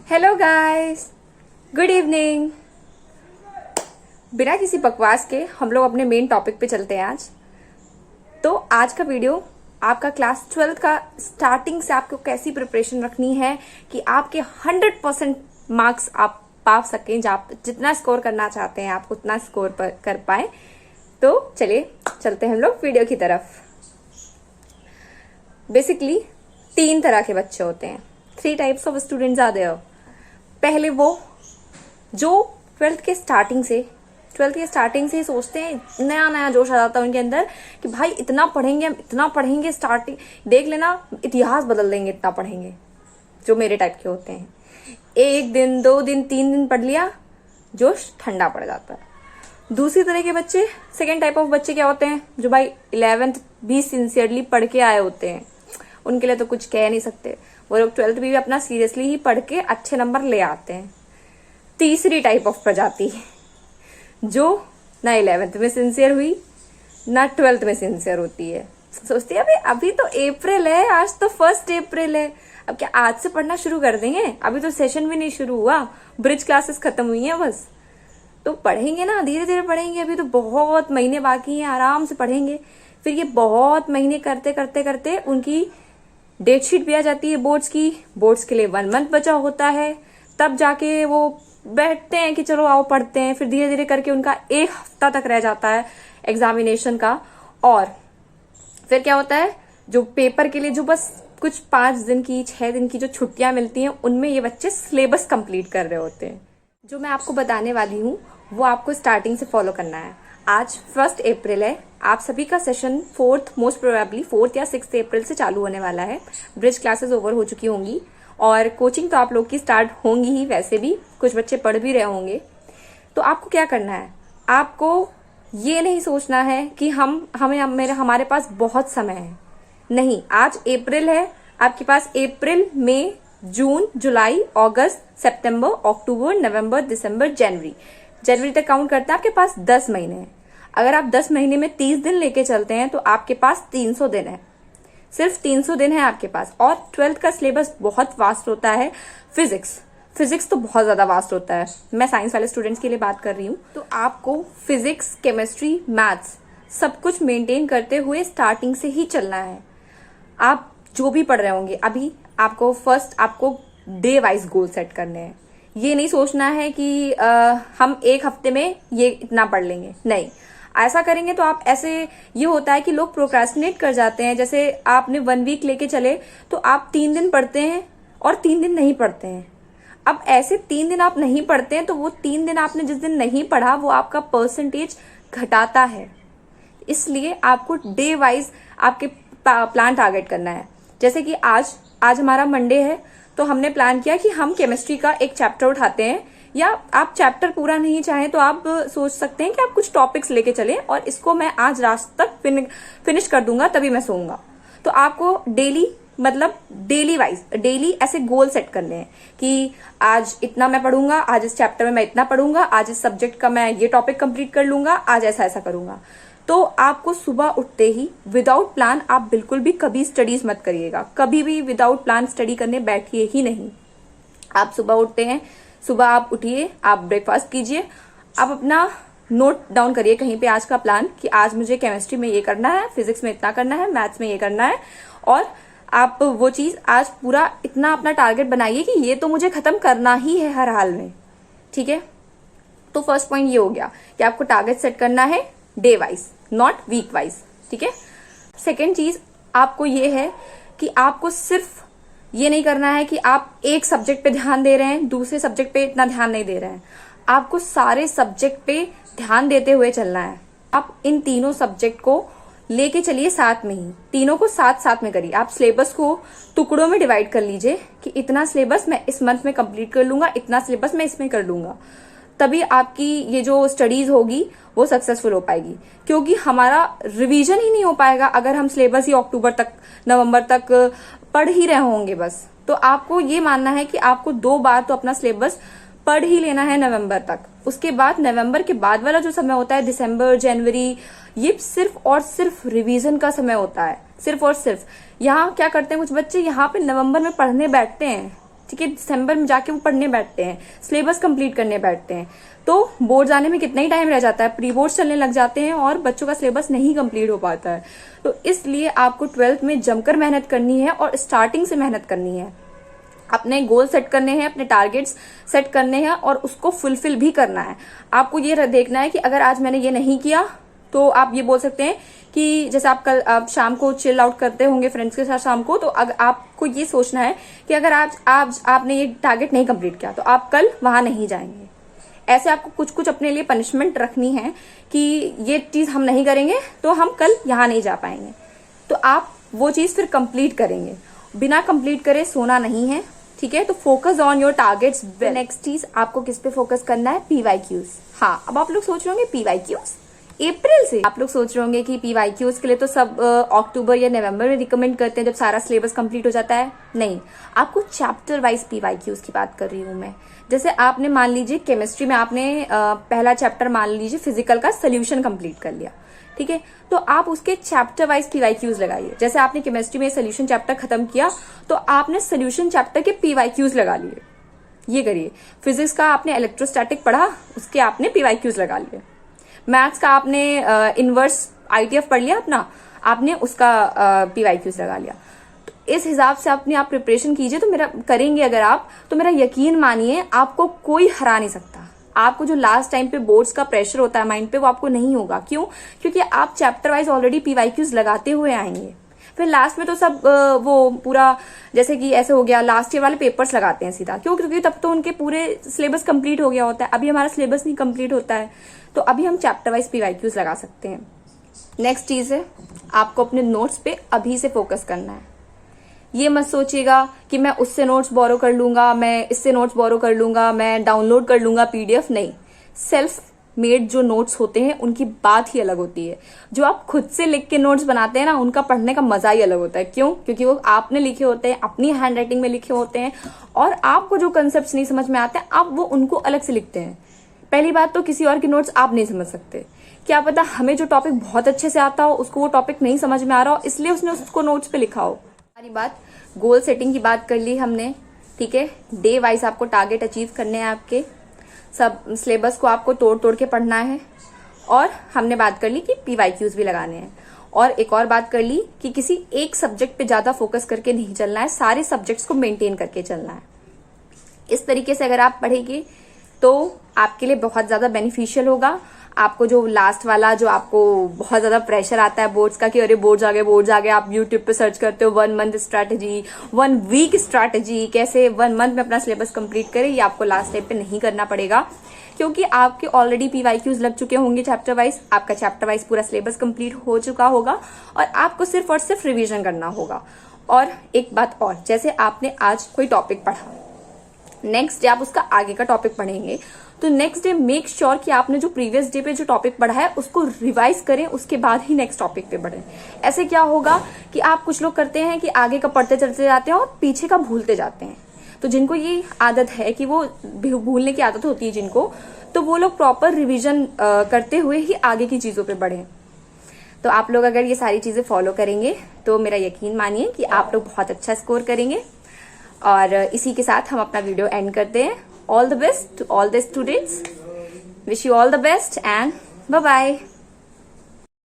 Hello guys, good evening. बिना किसी बकवास के हम लोग अपने मेन टॉपिक पे चलते हैं आज। तो आज का वीडियो आपका क्लास 12 का स्टार्टिंग से आपको कैसी प्रिपरेशन रखनी है कि आपके 100% मार्क्स आप पा सकें, आप जितना स्कोर करना चाहते हैं आप उतना स्कोर कर पाए। तो चलिए चलते हैं हम लोग वीडियो की तरफ। बेसिकली 3 तरह के बच्चे होते हैं, 3 types of students are there. पहले वो जो 12th के स्टार्टिंग से सोचते हैं, नया नया जोश आ जाता है उनके अंदर कि भाई इतना पढ़ेंगे स्टार्टिंग देख लेना, इतिहास बदल देंगे, इतना पढ़ेंगे। जो मेरे टाइप के होते हैं, 1 दिन 2 दिन 3 दिन पढ़ लिया, जोश ठंडा पड़ जाता है। दूसरी तरह के बच्चे, सेकेंड टाइप ऑफ बच्चे क्या होते हैं, जो भाई 11th भी सिंसियरली पढ़ के आए होते हैं, उनके लिए तो कुछ कह नहीं सकते। वो लोग 12th भी अपना सीरियसली ही पढ़ के अच्छे नंबर ले आते हैं। तीसरी टाइप ऑफ प्रजाति, जो ना 11th में सिंसियर हुई ना 12th में सिंसियर होती है, सोचती है अभी तो अप्रैल है, आज तो 1 अप्रैल है, अब क्या आज से पढ़ना शुरू कर देंगे, अभी तो सेशन भी नहीं शुरू हुआ, ब्रिज क्लासेस खत्म हुई हैं बस, तो पढ़ेंगे ना, धीरे धीरे पढ़ेंगे, अभी तो बहुत महीने बाकी हैं, आराम से पढ़ेंगे। फिर ये बहुत महीने करते करते करते उनकी डेट शीट भी आ जाती है बोर्ड्स के लिए 1 मंथ बचा होता है, तब जाके वो बैठते हैं कि चलो आओ पढ़ते हैं। फिर धीरे धीरे करके उनका 1 हफ्ता तक रह जाता है एग्जामिनेशन का, और फिर क्या होता है, जो पेपर के लिए जो बस कुछ 5 दिन की 6 दिन की जो छुट्टियां मिलती हैं, उनमें ये बच्चे सिलेबस कंप्लीट कर रहे होते हैं। जो मैं आपको बताने वाली हूँ वो आपको स्टार्टिंग से फॉलो करना है। आज 1 अप्रैल है, आप सभी का session 4th most probably 4th या 6th अप्रैल से चालू होने वाला है। ब्रिज क्लासेस ओवर हो चुकी होंगी और कोचिंग तो आप लोग की स्टार्ट होंगी ही, वैसे भी कुछ बच्चे पढ़ भी रहे होंगे। तो आपको क्या करना है, आपको ये नहीं सोचना है कि हमारे पास बहुत समय है। नहीं, आज अप्रैल है, आपके पास अप्रैल, मई, जून, जुलाई, अगस्त, सितंबर, अक्टूबर, नवंबर, दिसंबर, जनवरी तक काउंट करते हैं, आपके पास 10 महीने हैं। अगर आप 10 महीने में 30 दिन लेके चलते हैं तो आपके पास 300 दिन है, सिर्फ 300 दिन है आपके पास। और 12th का सिलेबस बहुत वास्ट होता है। फिजिक्स तो बहुत ज्यादा वास्ट होता है, मैं साइंस वाले स्टूडेंट्स के लिए बात कर रही हूँ। तो आपको फिजिक्स, केमिस्ट्री, मैथ्स सब कुछ मेंटेन करते हुए स्टार्टिंग से ही चलना है। आप जो भी पढ़ रहे होंगे अभी, आपको डे वाइज गोल सेट करने हैं। ये नहीं सोचना है कि हम 1 हफ्ते में ये इतना पढ़ लेंगे, नहीं। ऐसा करेंगे तो आप ये होता है कि लोग प्रोक्रेस्टिनेट कर जाते हैं। जैसे आपने 1 वीक लेके चले तो आप 3 दिन पढ़ते हैं और 3 दिन नहीं पढ़ते हैं। अब ऐसे 3 दिन आप नहीं पढ़ते हैं तो वो 3 दिन आपने जिस दिन नहीं पढ़ा वो आपका परसेंटेज घटाता है। इसलिए आपको डे वाइज आपके प्लान टारगेट करना है। जैसे कि आज हमारा मंडे है, तो हमने प्लान किया कि हम केमिस्ट्री का एक चैप्टर उठाते हैं, या आप चैप्टर पूरा नहीं चाहें तो आप सोच सकते हैं कि आप कुछ टॉपिक्स लेके चलें और इसको मैं आज रात तक फिनिश कर दूंगा, तभी मैं सोऊंगा। तो आपको डेली ऐसे गोल सेट करने हैं कि आज इतना मैं पढ़ूंगा, आज इस चैप्टर में मैं इतना पढ़ूंगा, आज इस सब्जेक्ट का मैं ये टॉपिक कंप्लीट कर लूंगा, आज ऐसा करूंगा। तो आपको सुबह उठते ही विदाउट प्लान आप बिल्कुल भी कभी स्टडीज मत करिएगा, कभी भी विदाउट प्लान स्टडी करने बैठिए ही नहीं। आप सुबह उठते हैं, सुबह आप उठिए, आप ब्रेकफास्ट कीजिए, आप अपना नोट डाउन करिए कहीं पे आज का प्लान कि आज मुझे केमिस्ट्री में ये करना है, फिजिक्स में इतना करना है, मैथ्स में ये करना है, और आप वो चीज आज पूरा इतना अपना टारगेट बनाइए कि ये तो मुझे खत्म करना ही है हर हाल में। ठीक है, तो फर्स्ट पॉइंट ये हो गया कि आपको टारगेट सेट करना है day wise, not week wise. ठीक है, सेकेंड चीज आपको ये है कि आपको सिर्फ ये नहीं करना है कि आप एक सब्जेक्ट पे ध्यान दे रहे हैं, दूसरे सब्जेक्ट पे इतना ध्यान नहीं दे रहे हैं। आपको सारे सब्जेक्ट पे ध्यान देते हुए चलना है। आप इन तीनों सब्जेक्ट को लेके चलिए साथ में ही, तीनों को साथ में करिए। आप सिलेबस को टुकड़ों में डिवाइड कर लीजिए कि इतना सिलेबस मैं इस मंथ में कंप्लीट कर लूंगा, इतना सिलेबस मैं इसमें कर लूंगा, तभी आपकी ये जो स्टडीज होगी वो सक्सेसफुल हो पाएगी। क्योंकि हमारा रिवीजन ही नहीं हो पाएगा अगर हम सिलेबस ही अक्टूबर तक, नवंबर तक पढ़ ही रहे होंगे बस। तो आपको ये मानना है कि आपको 2 बार तो अपना सिलेबस पढ़ ही लेना है नवंबर तक। उसके बाद नवंबर के बाद वाला जो समय होता है, दिसंबर, जनवरी, ये सिर्फ और सिर्फ रिवीजन का समय होता है, सिर्फ और सिर्फ। यहाँ क्या करते हैं कुछ बच्चे, यहाँ पे नवंबर में पढ़ने बैठते हैं ठीक है, दिसंबर में जाके वो पढ़ने बैठते हैं, सिलेबस कंप्लीट करने बैठते हैं, तो बोर्ड आने में कितना ही टाइम रह जाता है, प्री बोर्ड चलने लग जाते हैं और बच्चों का सिलेबस नहीं कंप्लीट हो पाता है। तो इसलिए आपको 12th में जमकर मेहनत करनी है और स्टार्टिंग से मेहनत करनी है। अपने गोल सेट करने हैं, अपने टारगेट्स सेट करने हैं और उसको फुलफिल भी करना है। आपको ये देखना है कि अगर आज मैंने ये नहीं किया तो आप ये बोल सकते हैं कि जैसे आप शाम को चिल आउट करते होंगे फ्रेंड्स के साथ शाम को, तो अगर आपको ये सोचना है कि अगर आज आपने ये टारगेट नहीं कंप्लीट किया तो आप कल वहां नहीं जाएंगे। ऐसे आपको कुछ कुछ अपने लिए पनिशमेंट रखनी है कि ये चीज हम नहीं करेंगे तो हम कल यहाँ नहीं जा पाएंगे, तो आप वो चीज फिर कंप्लीट करेंगे। बिना कंप्लीट करे सोना नहीं है, ठीक है। तो focus on your targets. Next चीज आपको किस पे फोकस करना है, PYQs। हाँ, अब आप लोग सोच रहे होंगे PYQs अप्रैल से, आप लोग सोच रहे होंगे कि PYQs के लिए तो सब अक्टूबर या नवंबर में रिकमेंड करते हैं जब सारा सिलेबस कंप्लीट हो जाता है। नहीं, आपको चैप्टर वाइज PYQs की बात कर रही हूं मैं। जैसे आपने मान लीजिए केमिस्ट्री में आपने पहला चैप्टर मान लीजिए फिजिकल का सोल्यूशन कंप्लीट कर लिया, ठीक है, तो आप उसके चैप्टर वाइज PYQs लगाइए। जैसे आपने केमिस्ट्री में सोल्यूशन चैप्टर खत्म किया तो आपने सोल्यूशन चैप्टर के PYQs लगा लिए, ये करिए। फिजिक्स का आपने इलेक्ट्रोस्टैटिक पढ़ा, उसके आपने PYQs लगा लिए। मैथ्स का आपने इनवर्स ITF पढ़ लिया अपना, आपने उसका PYQs लगा लिया। तो इस हिसाब से अपने आप प्रिपरेशन कीजिए, तो मेरा करेंगे अगर आप, तो मेरा यकीन मानिए आपको कोई हरा नहीं सकता। आपको जो लास्ट टाइम पे बोर्ड्स का प्रेशर होता है माइंड पे, वो आपको नहीं होगा। क्यों? क्योंकि आप चैप्टर वाइज ऑलरेडी PYQs लगाते हुए आएंगे। फिर लास्ट में तो सब वो पूरा जैसे कि ऐसे हो गया, लास्ट ईयर वाले पेपर्स लगाते हैं सीधा। क्यों? क्योंकि तब तो उनके पूरे सिलेबस कंप्लीट हो गया होता है। अभी हमारा सिलेबस नहीं कंप्लीट होता है, तो अभी हम चैप्टर वाइज PYQs लगा सकते हैं। नेक्स्ट चीज है, आपको अपने नोट्स पे अभी से फोकस करना है। ये मत सोचिएगा कि मैं उससे नोट्स बोरो कर लूंगा, मैं इससे नोट्स बोरो कर लूंगा, मैं डाउनलोड कर लूंगा PDF। नहीं, सेल्फ मेड जो नोट्स होते हैं उनकी बात ही अलग होती है। जो आप खुद से लिख के नोट्स बनाते हैं ना, उनका पढ़ने का मजा ही अलग होता है। क्यों? क्योंकि वो आपने लिखे होते हैं, अपनी हैंड राइटिंग में लिखे होते हैं, और आपको जो कंसेप्ट नहीं समझ में आते हैं आप वो उनको अलग से लिखते हैं। पहली बात तो किसी और की नोट्स आप नहीं समझ सकते। क्या पता हमें जो टॉपिक बहुत अच्छे से आता हो उसको वो टॉपिक नहीं समझ में आ रहा हो, इसलिए उसने उसको नोट्स पे लिखा हो। हमारी बात गोल सेटिंग की बात कर ली हमने, ठीक है। डे वाइज आपको टारगेट अचीव करने हैं आपके, सब सिलेबस को आपको तोड़ तोड़ के पढ़ना है, और हमने बात कर ली कि PYQs भी लगाने हैं। और एक और बात कर ली कि किसी एक सब्जेक्ट पे ज्यादा फोकस करके नहीं चलना है, सारे सब्जेक्ट्स को मेंटेन करके चलना है। इस तरीके से अगर आप पढ़ेंगे तो आपके लिए बहुत ज्यादा बेनिफिशियल होगा। आपको जो लास्ट वाला जो आपको बहुत ज्यादा प्रेशर आता है बोर्ड्स का कि अरे बोर्ड्स आ गए, आप यूट्यूब पे सर्च करते हो 1 मंथ स्ट्रैटेजी, 1 वीक स्ट्रैटेजी, कैसे 1 मंथ में अपना सिलेबस कंप्लीट करें, ये आपको लास्ट टाइम पे नहीं करना पड़ेगा। क्योंकि आपके ऑलरेडी PYQs लग चुके होंगे चैप्टर वाइज, आपका चैप्टर वाइज पूरा सिलेबस कंप्लीट हो चुका होगा और आपको सिर्फ और सिर्फ रिविजन करना होगा। और एक बात और, जैसे आपने आज कोई टॉपिक पढ़ा, नेक्स्ट डे आप उसका आगे का टॉपिक पढ़ेंगे, तो नेक्स्ट डे मेक श्योर कि आपने जो प्रीवियस डे पे जो टॉपिक पढ़ा है उसको रिवाइज करें, उसके बाद ही नेक्स्ट टॉपिक पे बढ़ें। ऐसे क्या होगा कि आप कुछ लोग करते हैं कि आगे का पढ़ते चलते जाते हैं और पीछे का भूलते जाते हैं। तो जिनको ये आदत है कि वो भूलने की आदत होती है जिनको, तो वो लोग प्रॉपर रिविजन करते हुए ही आगे की चीजों पे बढ़े। तो आप लोग अगर ये सारी चीजें फॉलो करेंगे तो मेरा यकीन मानिए कि आप लोग बहुत अच्छा स्कोर करेंगे। और इसी के साथ हम अपना वीडियो एंड करते हैं। All the best to all the students, wish you all the best and bye bye.